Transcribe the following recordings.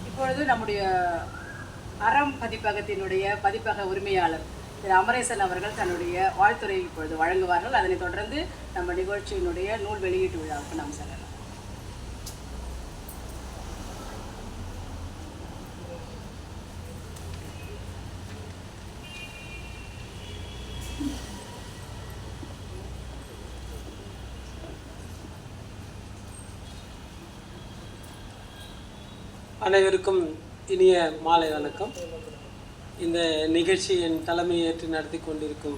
இப்பொழுது நம்முடைய அறம் பதிப்பகத்தினுடைய பதிப்பக உரிமையாளர் திரு அமரேசன் அவர்கள் தன்னுடைய வாழ்த்துறை இப்பொழுது வழங்குவார்கள். அதனைத் தொடர்ந்து நம்ம நிகழ்ச்சியினுடைய நூல் வெளியீட்டு விழாவுக்கு நாம் செல்லலாம். அனைவருக்கும் இனிய மாலை வணக்கம். இந்த நிகழ்ச்சியின் தலைமையேற்று நடத்தி கொண்டிருக்கும்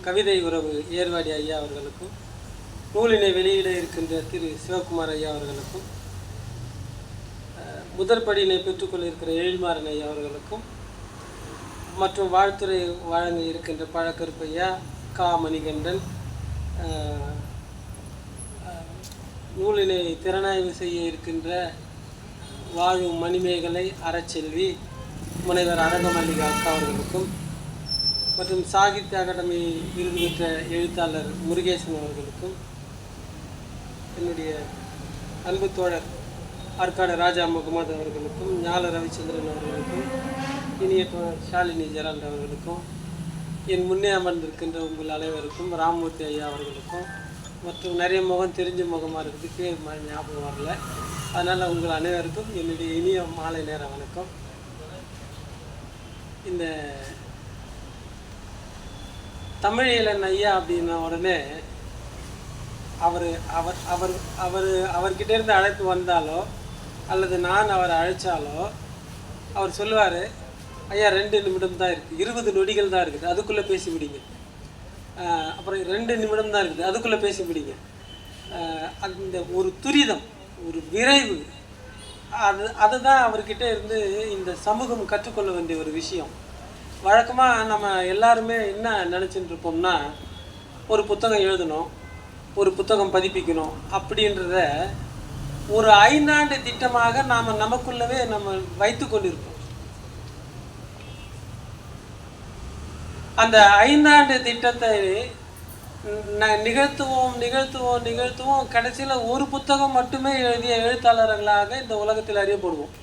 கவிதை உறவு ஏர்வாடி ஐயா அவர்களுக்கும், நூலினை வெளியிட இருக்கின்ற திரு சிவகுமார் ஐயா அவர்களுக்கும், முதற்படியினை பெற்றுக்கொள்ள இருக்கிற எழில்மாறன் ஐயா அவர்களுக்கும், மற்றும் வாழ்த்துறை வழங்க இருக்கின்ற பழக்கருப்பையா, கா மணிகண்டன், நூலினை திறனாய்வு செய்ய இருக்கின்ற வாழும் மணிமேகலை அறச்செல்வி, முனைவர் அரங்கமல்லிகா அக்கா அவர்களுக்கும், மற்றும் சாகித்ய அகாடமி விருது பெற்ற எழுத்தாளர் முருகேசன் அவர்களுக்கும், என்னுடைய அன்பு தோழர் ஆற்காடு ராஜா முகமது அவர்களுக்கும், ஞால ரவிச்சந்திரன் அவர்களுக்கும், இனிய தோழர் ஷாலினி ஜெரால்ட் அவர்களுக்கும், என் முன்னே அமர்ந்திருக்கின்ற உங்கள் அனைவருக்கும், ராமமூர்த்தி ஐயா அவர்களுக்கும், மற்றும் நிறைய முகம் தெரிஞ்ச முகமாக இருக்குது, பேர் மாதிரி ஞாபகம் வரல. அதனால் உங்கள் அனைவருக்கும் என்னுடைய இனிய மாலை நேர வணக்கம். இந்த தமிழியலன் ஐயா அப்படின்ன உடனே அவர்கிட்ட இருந்து அழைத்து வந்தாலோ அல்லது நான் அவரை அழைச்சாலோ அவர் சொல்லுவார், ஐயா 2 நிமிடம் தான் இருக்குது, 20 நொடிகள் தான் இருக்குது, அதுக்குள்ளே பேசி விடுங்க. அப்புறம் 2 நிமிடம் தான் இருக்குது, அதுக்குள்ளே பேசி முடிங்க. அந்த ஒரு துரிதம், ஒரு விரைவு, அதுதான் அவர்கிட்ட இருந்து இந்த சமூகம் கற்றுக்கொள்ள வேண்டிய ஒரு விஷயம். வழக்கமாக நம்ம எல்லாருமே என்ன நினச்சிட்டு இருப்போம்னா, ஒரு புத்தகம் எழுதணும், ஒரு புத்தகம் பதிப்பிக்கணும் அப்படின்றத ஒரு 5 ஆண்டு திட்டமாக நாம் நமக்குள்ளவே நம்ம வைத்து கொண்டிருப்போம். அந்த 5 ஆண்டு திட்டத்தை நிகழ்த்துவோம் கடைசியில் ஒரு புத்தகம் மட்டுமே எழுதிய எழுத்தாளர்களாக இந்த உலகத்தில் அறியப்படுவோம்.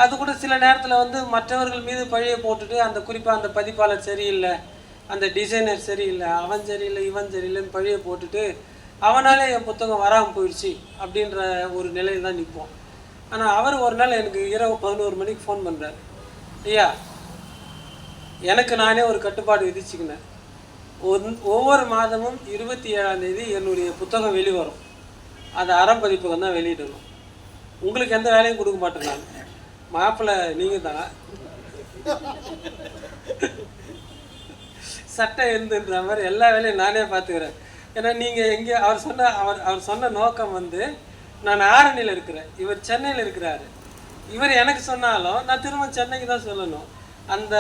அது கூட சில நேரத்தில் மற்றவர்கள் மீது பழியை போட்டுட்டு, அந்த குறிப்பாக அந்த பதிப்பாளர் சரியில்லை, அந்த டிசைனர் சரியில்லை, அவன் சரியில்லை, இவன் சரியில்லைன்னு பழியை போட்டுட்டு அவனாலே என் புத்தகம் வராமல் போயிடுச்சு அப்படின்ற ஒரு நிலையில் தான் நிற்போம். ஆனால் அவர் ஒரு நாள் எனக்கு இரவு 11 மணிக்கு ஃபோன் பண்ணுறார், ஐயா எனக்கு நானே ஒரு கட்டுப்பாடு விதிச்சுக்கினேன், ஒவ்வொரு மாதமும் 27ஆம் தேதி என்னுடைய புத்தகம் வெளிவரும், அது அறம் பதிப்பகம் தான் வெளியிடணும், உங்களுக்கு எந்த வேலையும் கொடுக்க மாட்டேன், நான் மாப்பிள்ளை நீங்கள் தான் சட்டை இருந்துன்ற மாதிரி எல்லா வேலையும் நானே பார்த்துக்கிறேன். ஏன்னா நீங்கள் எங்கே அவர் சொன்ன நோக்கம் நான் ஆரணியில் இருக்கிறேன், இவர் சென்னையில் இருக்கிறாரு, இவர் எனக்கு சொன்னாலும் நான் திரும்ப சென்னைக்கு தான் சொல்லணும். அந்த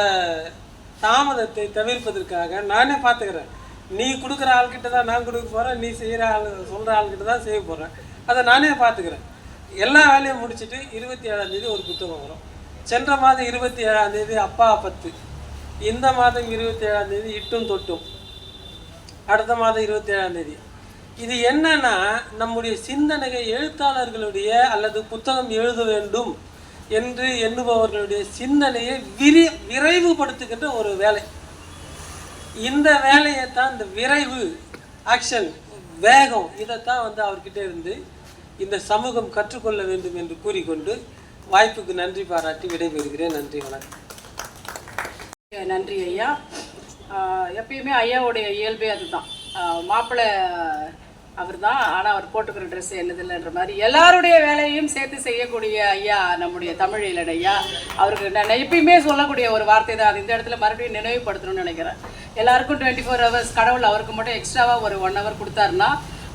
தாமதத்தை தவிர்ப்பதற்காக நானே பார்த்துக்கிறேன், நீ கொடுக்குற ஆள்கிட்ட தான் நான் கொடுக்க போகிறேன், நீ சொல்கிற ஆள்கிட்ட தான் செய்ய போகிறேன், அதை நானே பார்த்துக்கிறேன். எல்லா வேலையும் முடிச்சுட்டு 27ஆம் தேதி ஒரு புத்தகம் வரும். சென்ற மாதம் 27ஆம் தேதி அப்பா 10, இந்த மாதம் 27ஆம் தேதி இட்டும் தொட்டும், அடுத்த மாதம் 27ஆம் தேதி. இது என்னன்னா, நம்முடைய சிந்தனைகள் எழுத்தாளர்களுடைய அல்லது புத்தகம் எழுத வேண்டும் என்று எண்ணுபவர்களுடைய சிந்தனையை விரைவுபடுத்துகின்ற ஒரு வேலை. இந்த வேலையை தான், இந்த விரைவு, ஆக்ஷன், வேகம், இதைத்தான் அவர்கிட்ட இருந்து இந்த சமூகம் கற்றுக்கொள்ள வேண்டும் என்று கூறிக்கொண்டு வாய்ப்புக்கு நன்றி பாராட்டி விடைபெறுகிறேன். நன்றி, வணக்கம். நன்றி ஐயா. எப்பயுமே ஐயாவுடைய இயல்பே அதுதான், மாப்பிள்ளை அவர் தான், ஆனால் அவர் போட்டுக்கிற ட்ரெஸ் என்னதில்லைன்ற மாதிரி எல்லாருடைய வேலையும் சேர்த்து செய்யக்கூடிய ஐயா நம்முடைய தமிழியலன் ஐயா. அவருக்கு நான் எப்பயுமே சொல்லக்கூடிய ஒரு வார்த்தை தான், அது இந்த இடத்துல மறுபடியும் நினைவுபடுத்தணும்னு நினைக்கிறேன். எல்லாருக்கும் 24 hours, கடவுள் அவருக்கு மட்டும் எக்ஸ்ட்ராவாக ஒரு 1 hour கொடுத்தாருன்னா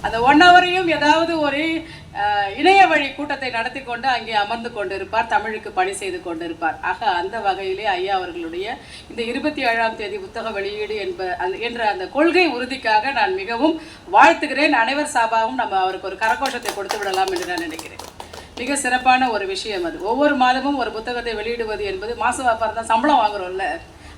அந்த 1 hourையும் ஏதாவது ஒரு இணைய வழி கூட்டத்தை நடத்தி கொண்டு அங்கே அமர்ந்து கொண்டு இருப்பார், தமிழுக்கு பணி செய்து கொண்டு இருப்பார். ஆக அந்த வகையிலே ஐயா அவர்களுடைய இந்த 27ஆம் தேதி புத்தக வெளியீடு என்ற அந்த கொள்கை உறுதிக்காக நான் மிகவும் வாழ்த்துகிறேன். அனைவர் சார்பாகவும் நம்ம அவருக்கு ஒரு கரகோஷத்தை கொடுத்து விடலாம் என்று நான் நினைக்கிறேன். மிக சிறப்பான ஒரு விஷயம் அது. ஒவ்வொரு மாதமும் ஒரு புத்தகத்தை வெளியிடுவது என்பது மாச வியாபாரம் தான், சம்பளம் வாங்குறோம்ல,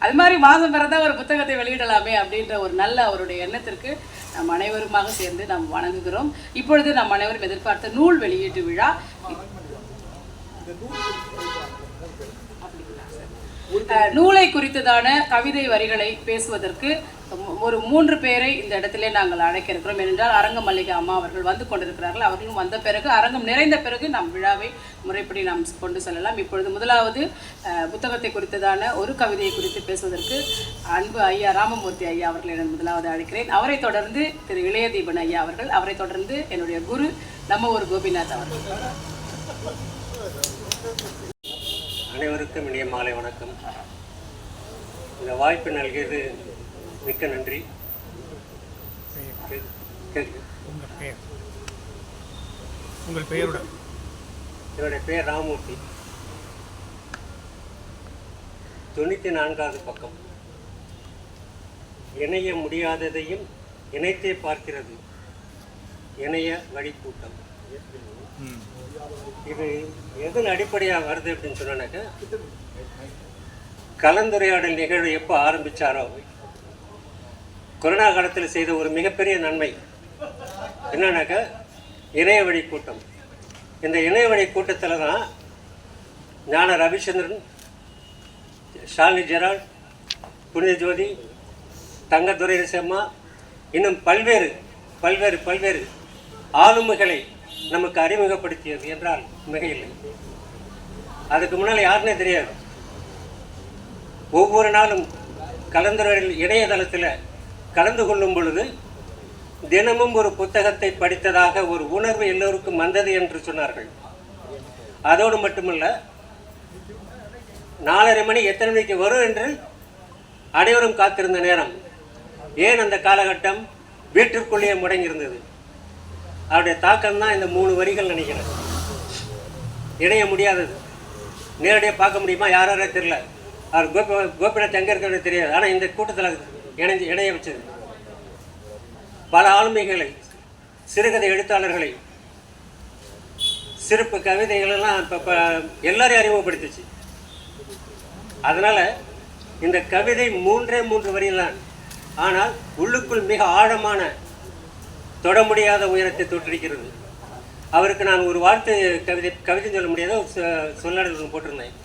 அது மாதிரி மாதம் பிறந்தா ஒரு புத்தகத்தை வெளியிடலாமே அப்படின்ற ஒரு நல்ல அவருடைய எண்ணத்திற்கு நம் அனைவருமாக சேர்ந்து நாம் வணங்குகிறோம். இப்பொழுது நம் அனைவரும் எதிர்பார்த்த நூல் வெளியீட்டு விழா. நூலை குறித்ததான கவிதை வரிகளை பேசுவதற்கு ஒரு 3 பேரை இந்த இடத்திலே நாங்கள் அழைக்க இருக்கிறோம். ஏனென்றால் அரங்கம் மல்லிகா அம்மா அவர்கள் வந்து கொண்டிருக்கிறார்கள். அவர்களும் வந்த பிறகு அரங்கம் நிறைந்த பிறகு நம் விழாவை முறைப்படி நாம் கொண்டு செல்லலாம். இப்பொழுது முதலாவது புத்தகத்தை குறித்ததான ஒரு கவிதையை குறித்து பேசுவதற்கு அன்பு ஐயா ராமமூர்த்தி ஐயா அவர்களை நான் முதலாவது அழைக்கிறேன். அவரை தொடர்ந்து திரு இளையதீபன் ஐயா அவர்கள், அவரை தொடர்ந்து என்னுடைய குரு நம்ம ஒரு கோபிநாத் அவர்கள். அனைவருக்கும் இனிய மாலை வணக்கம். இந்த வாய்ப்பு நல்கியது மிக்க நன்றி. உங்கள் பெயருடன்? என்னுடைய பெயர் ராமமூர்த்தி. 94வது பக்கம். இணைய முடியாததையும் இணைத்தே பார்க்கிறது இணைய வழிக்கூட்டம். இது எதன் அடிப்படையாக வருது அப்படின்னு சொன்னாக்க, கலந்துரையாடல் நிகழ்வு எப்போ ஆரம்பித்தாரோ கொரோனா காலத்தில் செய்த ஒரு மிகப்பெரிய நன்மை என்னன்னாக்கா இணைய வழி கூட்டம். இந்த இணைய வழி கூட்டத்தில் தான் ஞான ரவிச்சந்திரன், ஷாலினி ஜெரால்ட், புனித ஜோதி, தங்கதுரை செம்மா, இன்னும் பல்வேறு ஆளுமைகளை நமக்கு அறிமுகப்படுத்தியது என்றால் மிகையில்லை. அதுக்கு முன்னால் யாருன்னே தெரியாது. ஒவ்வொரு நாளும் கலந்துரையாடல் இணையதளத்தில் கலந்து கொள்ளும் பொழுது தினமும் ஒரு புத்தகத்தை படித்ததாக ஒரு உணர்வு எல்லோருக்கும் வந்தது என்று சொன்னார்கள். அதோடு மட்டுமல்ல, 4:30 மணி எத்தனை மணிக்கு வரும் என்று அனைவரும் காத்திருந்த நேரம். ஏன் அந்த காலகட்டம் வீட்டிற்குள்ளேயே முடங்கியிருந்தது. அவருடைய தாக்கம் தான் இந்த 3 வரிகள் நினைக்கிறேன். இணைய முடியாதது, நேரடியாக பார்க்க முடியுமா யாரோ தெரியல. அவர் கோபிநாத் எங்கே இருக்கிறது தெரியாது. ஆனால் இந்த கூட்டத்தில் இணைய வச்சது பல ஆளுமைகளை, சிறுகதை எழுத்தாளர்களை, சிறப்பு கவிதைகளெல்லாம் இப்போ எல்லாரையும் அறிமுகப்படுத்துச்சு. அதனால் இந்த கவிதை 3 வரியில் தான், ஆனால் உள்ளுக்குள் மிக ஆழமான தொட முடியாத உயரத்தை தொற்றிருக்கிறது. அவருக்கு நான் ஒரு வார்த்தை கவிதை சொல்ல முடியாத சொல்லாடல் போட்டிருந்தேன்.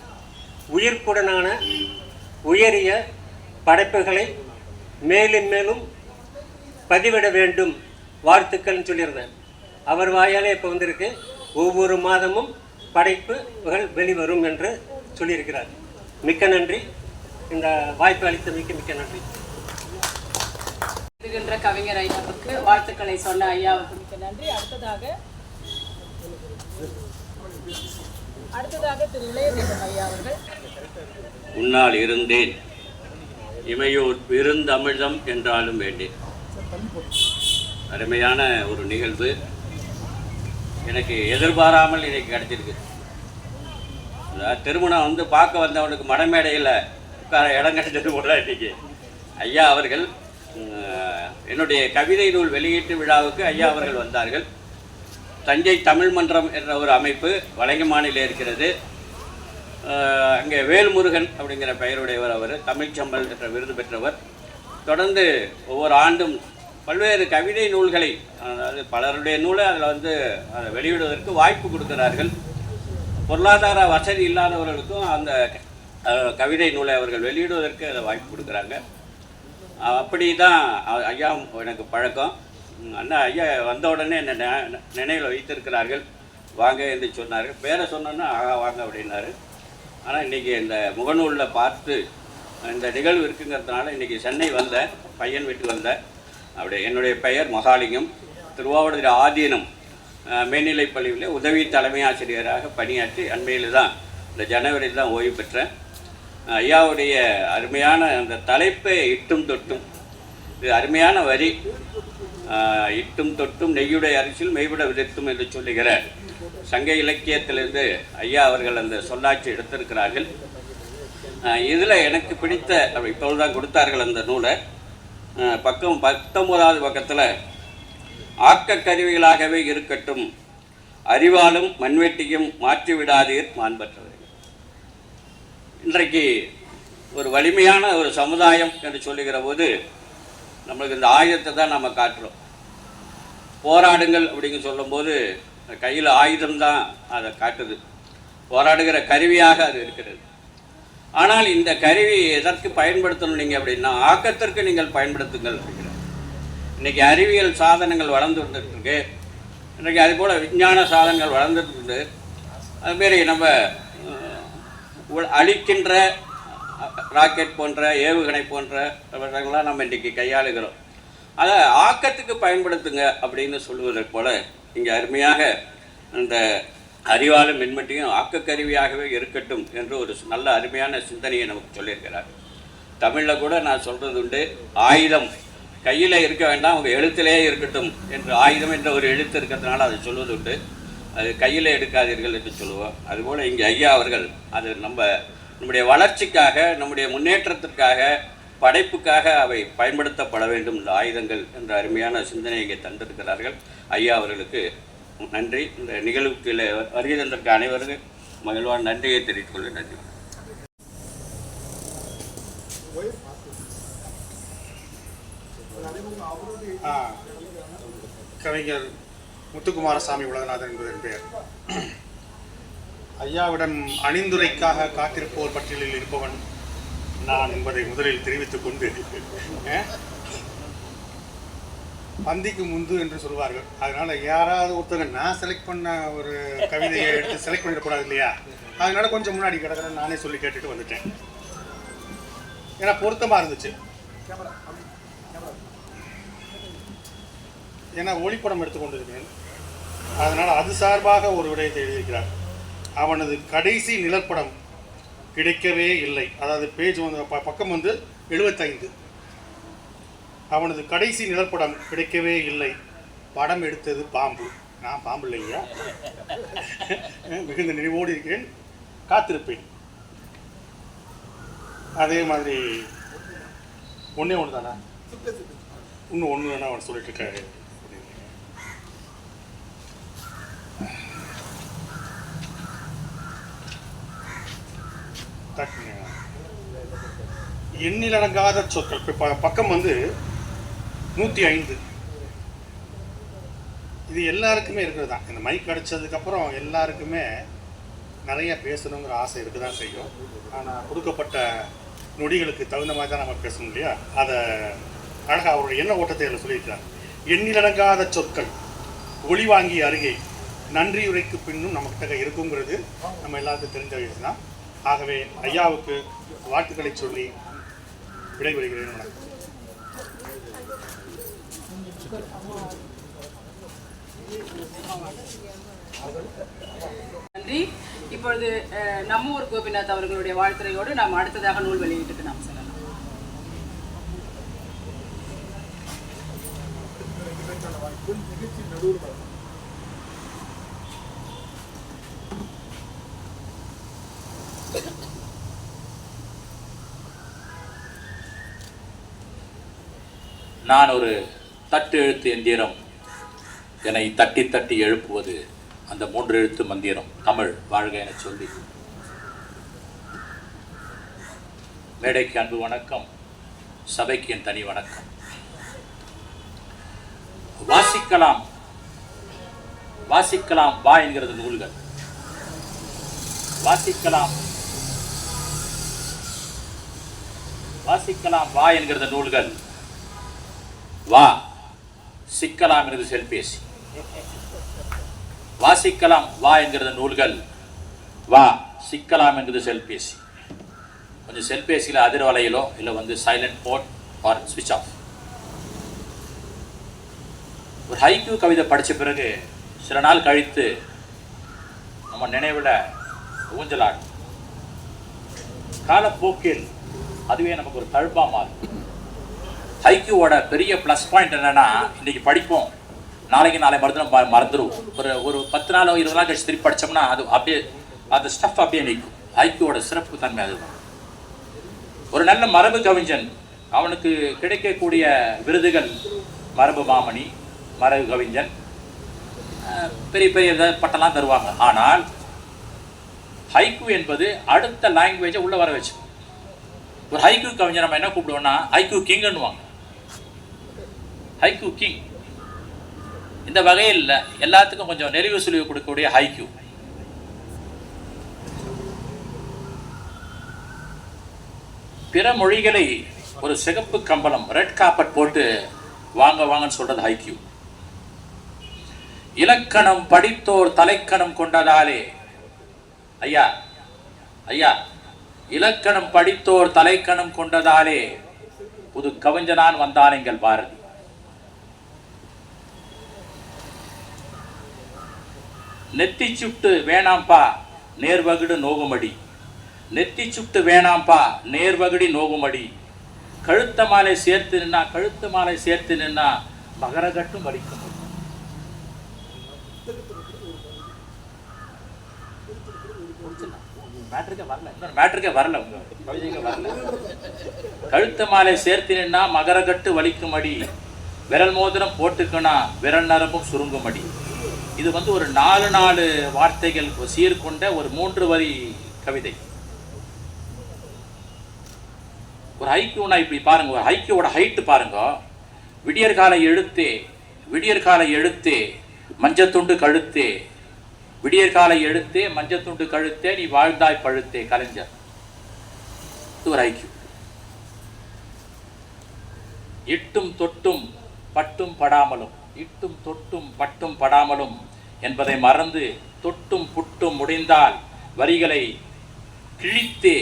உயிர்ப்புடனான உயரிய படைப்புகளை மேலும் மேலும் பதிவிட வேண்டும் வாழ்த்துக்கள்னு சொல்லியிருந்தேன். அவர் வாயாலே இப்போ வந்திருக்கு, ஒவ்வொரு மாதமும் படைப்புகள் வெளிவரும் என்று சொல்லியிருக்கிறார். மிக்க நன்றி. இந்த வாய்ப்பு அளித்த மிக்க நன்றி. கவிஞர் ஐயாவுக்கு வாழ்த்துக்களை சொன்ன ஐயாவுக்கு மிக்க நன்றி. அடுத்ததாக திரு இளையதீபன் ஐயா அவர்கள். உன்னால் இருந்தேன் இமையோர் பெருந்தமிழம் என்றாலும் வேண்டேன். அருமையான ஒரு நிகழ்வு எனக்கு எதிர்பாராமல் இன்னைக்கு கிடைச்சிருக்கு. திருமணம் வந்து பார்க்க வந்தவனுக்கு மடமேடையில் உட்கார இடம் கிடைச்சது போல இன்னைக்கு ஐயா அவர்கள் என்னுடைய கவிதை நூல் வெளியீட்டு விழாவுக்கு ஐயா அவர்கள் வந்தார்கள். தஞ்சை தமிழ் மன்றம் என்ற ஒரு அமைப்பு வலங்கமானில் இருக்கிறது. அங்கே வேல்முருகன் அப்படிங்கிற பெயருடையவர். அவர் தமிழ்ச்சம்பல் என்ற விருது பெற்றவர். தொடர்ந்து ஒவ்வொரு ஆண்டும் பல்வேறு கவிதை நூல்களை, அதாவது பலருடைய நூலை அதில் வந்து அதை வெளியிடுவதற்கு வாய்ப்பு கொடுக்கிறார்கள். பொருளாதார வசதி இல்லாதவர்களுக்கும் அந்த கவிதை நூலை அவர்கள் வெளியிடுவதற்கு அதை வாய்ப்பு கொடுக்குறாங்க. அப்படி தான் ஐயா எனக்கு பழக்கம். அண்ணா ஐயா வந்த உடனே என்னை நினைவில் வைத்திருக்கிறார்கள். வாங்க என்று சொன்னார்கள். பேரை சொன்னோன்னா வாங்க அப்படின்னாரு. ஆனால் இன்றைக்கி இந்த முகநூலில் பார்த்து இந்த நிகழ்வு இருக்குங்கிறதுனால இன்றைக்கி சென்னை வந்தேன், பையன் வீட்டுக்கு வந்தேன். அப்படி என்னுடைய பெயர் மகாலிங்கம். திருவாவூர் ஆதீனம் மேல்நிலைப் பள்ளியில் உதவி தலைமை ஆசிரியராக பணியாற்றி அண்மையில் தான் இந்த ஜனவரியில் தான் ஓய்வு பெற்றேன். ஐயாவுடைய அருமையான அந்த தலைப்பை இட்டும் தொட்டும், இது அருமையான வரி. இட்டும் தொட்டும் நெய்யுடைய அரிசியில் மெய்விட விதைத்தும் என்று சொல்லுகிற சங்க இலக்கியத்திலிருந்து ஐயா அவர்கள் அந்த சொல்லாட்சி எடுத்திருக்கிறார்கள். இதில் எனக்கு பிடித்த, இப்போது தான் கொடுத்தார்கள் அந்த நூலை, பக்கம் 19வது பக்கத்தில் ஆக்க கருவிகளாகவே இருக்கட்டும், அறிவாலும் மண்வெட்டியும் மாற்றிவிடாதீர் மாண்பற்றவர்கள். இன்றைக்கு ஒரு வலிமையான ஒரு சமுதாயம் என்று சொல்லுகிற போது நம்மளுக்கு இந்த ஆயுதத்தை தான் நம்ம காட்டுறோம். போராடுங்கள் அப்படிங்க சொல்லும்போது கையில் ஆயுதம்தான் அதை காட்டுது, போராடுகிற கருவியாக அது இருக்கிறது. ஆனால் இந்த கருவி எதற்கு பயன்படுத்தணும் நீங்கள் அப்படின்னா, ஆக்கத்திற்கு நீங்கள் பயன்படுத்துங்கள் அப்படிங்கிற. இன்றைக்கி அறிவியல் சாதனங்கள் வளர்ந்து வந்துட்டுருக்கு, இன்றைக்கி அதுபோல் விஞ்ஞான சாதனங்கள் வளர்ந்துட்டு, அதுமாரி நம்ம அழிக்கின்ற ராக்கெட் போன்ற ஏவுகணை போன்றவர்களெலாம் நம்ம இன்றைக்கி கையாளுகிறோம். அதை ஆக்கத்துக்கு பயன்படுத்துங்க அப்படின்னு சொல்லுவதைப் போல இங்கே அருமையாக அந்த அறிவாலும் மின்மட்டியும் ஆக்கக்கருவியாகவே இருக்கட்டும் என்று ஒரு நல்ல அருமையான சிந்தனையை நமக்கு சொல்லியிருக்கிறார். தமிழில் கூட நான் சொல்கிறது உண்டு, ஆயுதம் கையில் இருக்க வேண்டாம், அவங்க எழுத்திலே இருக்கட்டும் என்று. ஆயுதம் என்ற ஒரு எழுத்து இருக்கிறதுனால அதை சொல்வது உண்டு, அது கையில் எடுக்காதீர்கள் என்று சொல்லுவோம். அதுபோல் இங்கே ஐயா அவர்கள் அது நம்முடைய வளர்ச்சிக்காக, நம்முடைய முன்னேற்றத்திற்காக, படைப்புக்காக அவை பயன்படுத்தப்பட வேண்டும் இந்த ஆயுதங்கள் என்ற அருமையான சிந்தனையை இங்கே தந்திருக்கிறார்கள். ஐயா அவர்களுக்கு நன்றி. இந்த நிகழ்வுக்கு வருகை தந்திருக்க அனைவருக்கும் மகிழ்வான நன்றியை தெரிவித்துக் கொள்ள நன்றி. கவிஞர் முத்துக்குமாரசாமி உலகநாதன் என்பது என் பெயர். ஐயாவிடம் அணிந்துரைக்காக காத்திருப்போர் பட்டியலில் இருப்பவன் நான் என்பதை முதலில் தெரிவித்துக் கொண்டு, பந்திக்கு முந்து என்று சொல்வார்கள். அதனால யாராவது ஒருத்தங்க நான் செலக்ட் பண்ண ஒரு கவிதையை எடுத்து செலக்ட் பண்ணிடக்கூடாது இல்லையா, அதனால கொஞ்சம் முன்னாடி கிடக்கிற நானே சொல்லி கேட்டுட்டு வந்துட்டேன். ஏன்னா பொருத்தமாக இருந்துச்சு. ஏன்னா ஒளிப்படம் எடுத்துக்கொண்டிருக்கிறேன், அதனால் அது சார்பாக ஒரு விடயத்தை எழுதியிருக்கிறார். அவனது கடைசி நிலப்படம் கிடைக்கவே இல்லை. அதாவது பேஜ் வந்து பக்கம் வந்து 75. அவனது கடைசி நிலப்படம் கிடைக்கவே இல்லை, படம் எடுத்தது பாம்பு. நான் பாம்பு இல்லையா, மிகுந்த நினைவோடு இருக்கிறேன், காத்திருப்பேன். அதே மாதிரி ஒன்றே ஒன்று தானே, இன்னும் ஒன்று தானே அவன் சொல்லிட்டு இருக்காரு. எண்ணிலடங்காத சொற்கள். பக்கம் வந்து 105. இது எல்லாருக்குமே இருக்கிறது தான். இந்த மைக் அடித்ததுக்கப்புறம் எல்லாருக்குமே நிறைய பேசணுங்கிற ஆசை இருக்க தான் செய்யும். ஆனால் கொடுக்கப்பட்ட நொடிகளுக்கு தகுந்த மாதிரி தான் நம்ம பேசணும் இல்லையா. அதை அழகாக அவருடைய எண்ண ஓட்டத்தை அதில் சொல்லியிருக்கிறார். எண்ணிலடங்காத சொற்கள் ஒளி வாங்கி அருகே நன்றியுரைக்கு பின்னும் நமக்கிட்ட இருக்குங்கிறது நம்ம எல்லாருக்கும் தெரிஞ்ச விஷயம் தான். ஆகவே ஐயாவுக்கு வாழ்த்துக்களை சொல்லி விடைபெறுகிறேன். வணக்கம். நன்றி. இப்பொழுது நம்ம ஊர் கோபிநாத் அவர்களுடைய வாழ்த்துறையோடு நாம் அடுத்ததாக நூல் வெளியீட்டுக்கு நாம் செல்லலாம். நான் ஒரு தட்டு எழுத்து எந்திரம், என்னை தட்டி தட்டி எழுப்புவது அந்த 3 எழுத்து மந்திரம். தமிழ் வாழ்க என சொல்லி மேடைக்கு அன்பு வணக்கம், சபைக்கு என் தனி வணக்கம். வாசிக்கலாம் வாசிக்கலாம் வா என்கிறது நூல்கள். வாசிக்கலாம் வாசிக்கலாம் வா என்கிறது நூல்கள். வா சிக்கலாம் என்கிறது செல்பேசி. வாசிக்கலாம் வா என்கிறது நூல்கள், வா சிக்கலாம் என்கிறது செல்பேசி. கொஞ்சம் செல்பேசியில் அதிர்வலையிலோ இல்லை வந்து சைலண்ட் மோட் ஆர் ஸ்விட்ச் ஆஃப். ஒரு ஹைக்கூ கவிதை படித்த பிறகு சில நாள் கழித்து நம்ம நினைவில் ஊஞ்சலாடும். காலப்போக்கில் அதுவே நமக்கு ஒரு தழுப்பா மாறும். ஹைக்கூவோட பெரிய ப்ளஸ் பாயிண்ட் என்னன்னா, இன்றைக்கி படிப்போம், நாளைக்கு மறந்துடுவோம். ஒரு 10 நாள் 20 நாள் கழிச்சு திருப்பி படித்தோம்னா அது அப்படியே அந்த ஸ்டஃப் அப்படியே நிற்கும். ஹைக்கூவோட சிறப்பு தன்மை அதுதான். ஒரு நல்ல மரபு கவிஞன், அவனுக்கு கிடைக்கக்கூடிய விருதுகள் மரபு மாமணி, மரபு கவிஞன், பெரிய பெரிய பட்டெல்லாம் தருவாங்க. ஆனால் ஹைக்கூ என்பது அடுத்த லாங்குவேஜை உள்ளே வர வச்சு. ஒரு ஹைக்கூ கவிஞர் நம்ம என்ன கூப்பிடுவோம்னா ஹைக்கூ கிங்னுவாங்க. Haiku king. இந்த வகையில் எல்லாத்துக்கும் கொஞ்சம் நெளிவு சுழிவு கொடுக்கக்கூடிய ஹைக்கூ. பிற மொழிகளை ஒரு சிகப்பு கம்பளம் ரெட் கார்பெட் போட்டு வாங்க வாங்கன்னு சொல்றது ஹைக்கூ. இலக்கணம் படித்தோர் தலைக்கணம் கொண்டதாலே, ஐயா ஐயா, இலக்கணம் படித்தோர் தலைக்கணம் கொண்டதாலே புது கவிஞனான் வந்தான் எங்கள் பாரதி. நெத்தி சுட்டு வேணாம்பா நேர்வகுடு நோகுமடி, நெத்தி சுட்டு வேணாம்பா நேர்வகுடி நோகுமடி, கழுத்த மாலை சேர்த்து நின்னா, கழுத்து மாலை சேர்த்து நின்னா மகரகட்டும் வலிக்கும். மேட்ருக்கே வரல, உங்க கவிதைக்கு வரல. கழுத்த மாலை சேர்த்து நின்னா மகரகட்டு வலிக்கும் அடி, விரல் மோதிரம் போட்டுக்கனா விரல் நரம்பும் சுருங்கும் அடி. இது வந்து ஒரு 4 வார்த்தைகள் சீர்கொண்ட ஒரு 3 வரி கவிதை. ஒரு ஹைக்கூனா இப்படி பாருங்க, ஒரு ஹைக்கூவோட ஹைட்டு பாருங்க. விடியற்கால எழுத்தே, விடியற்கால எழுத்தே மஞ்சத்துண்டு கழுத்தே, விடியற்கால எழுத்தே மஞ்சத்துண்டு கழுத்தே நீ வாழ்ந்தாய் பழுத்தே கலைஞர். இது ஒரு ஹைக்கூ. இட்டும் தொட்டும் பட்டும் படாமலும், இட்டும் தொட்டும் பட்டும் படாமலும் என்பதை மறந்து தொட்டும் புட்டும் முடிந்தால் வரிகளை கிழித்தே,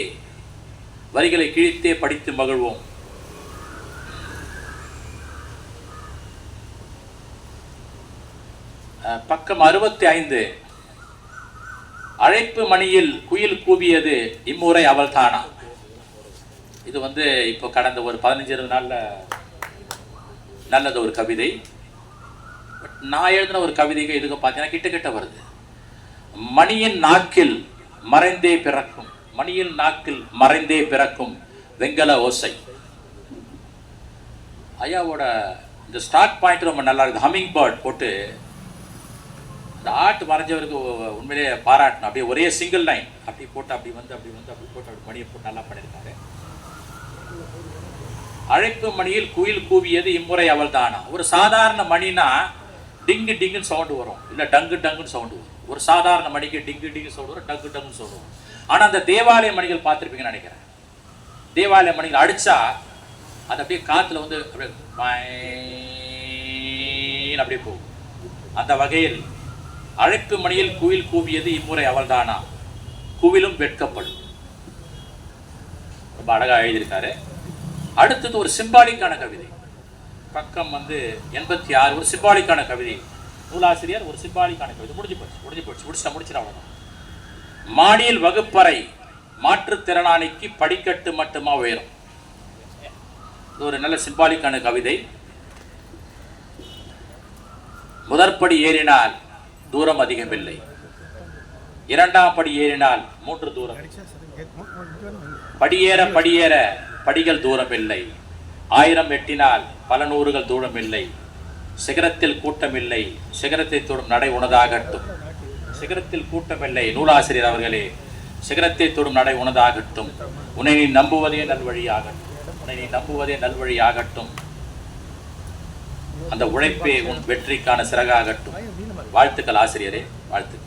வரிகளை கிழித்தே படித்து மகிழ்வோம். பக்கம் 65. அழைப்பு மணியில் குயில் கூவியது இம்முறை அவள் தானா. இது வந்து இப்போ கடந்த ஒரு 15-20 நாள்ல நல்லது ஒரு கவிதை. நான் எழுதின ஒரு கவிதைக்கு இதுக்கு பார்த்தீங்கன்னா கிட்ட வருது. மணியின் நாக்கில் மறைந்தே பிறக்கும், மணியின் நாக்கில் மறைந்தே பிறக்கும் வெங்கல ஓசை. ஐயாவோட இந்த ஸ்டார்ட் பாயிண்ட் ரொம்ப நல்லா இருக்குது. ஹம்மிங் பேர்ட் போட்டு இந்த ஆர்ட் வரைஞ்சவருக்கு உண்மையிலேயே பாராட்டணும். அப்படியே ஒரே சிங்கிள் லைன் அப்படி போட்டு அப்படி வந்து அப்படி போட்டு அப்படி மணியை போட்டு நல்லா பண்ணியிருக்காரு. அழைப்பு மணியில் குயில் கூவியது இம்முறை அவள் தானா. ஒரு சாதாரண மணினா டிங்கு டிங்குன்னு சவுண்டு வரும், இல்லை டங்கு டங்குன்னு சவுண்டு வரும். ஒரு சாதாரண மணிக்கு டிங்கு டிங்கு சவுண்டு வரும், டங்கு டங்குன்னு சவுண்டு வரும். ஆனால் அந்த தேவாலய மணிகள் பார்த்துருப்பீங்கன்னு நினைக்கிறேன். தேவாலய மணிகள் அடித்தா அது அப்படியே காற்றுல வந்து அப்படியே அப்படியே போகும். அந்த வகையில் அழைப்பு மணியில் குயில் கூவியது இம்முறை அவள் தானா, குவிலும் வெட்கப்படும். ரொம்ப அழகாக எழுதியிருக்காரு. அடுத்தது ஒரு சிம்பாலிக்கான கவிதை. பக்கம் வந்து 86. ஒரு சிம்பாலிக்கான கவிதை. நூலாசிரியர் ஒரு சிம்பாலிக்கான கவிதை. முடிச்சிட அவ்வளோதான். மாடியில் வகுப்பறை மாற்றுத்திறனாளிக்கு படிக்கட்டு மட்டுமா உயரும். இது ஒரு நல்ல சிம்பாலிக்கான கவிதை. முதற்படி ஏறினால் தூரம் அதிகமில்லை, 2ஆம் படி ஏறினால் 3 தூரம், படியேற படியேற படிகள் தூரம் இல்லை, 1000 எட்டினால் பல நூறுகள் தூரம் இல்லை, சிகரத்தில் கூட்டம் இல்லை, சிகரத்தை தொடும் நடை உனதாகட்டும், சிகரத்தில் கூட்டமில்லை. நூலாசிரியர் அவர்களே, சிகரத்தை தொடும் நடை உனதாகட்டும், உன்னை நீ நம்புவதே நல்வழியாகட்டும், உன்னை நீ நம்புவதே நல்வழியாகட்டும், அந்த உழைப்பே உன் வெற்றிக்கான சிறகாகட்டும். வாழ்த்துக்கள் ஆசிரியரே, வாழ்த்துக்கள்.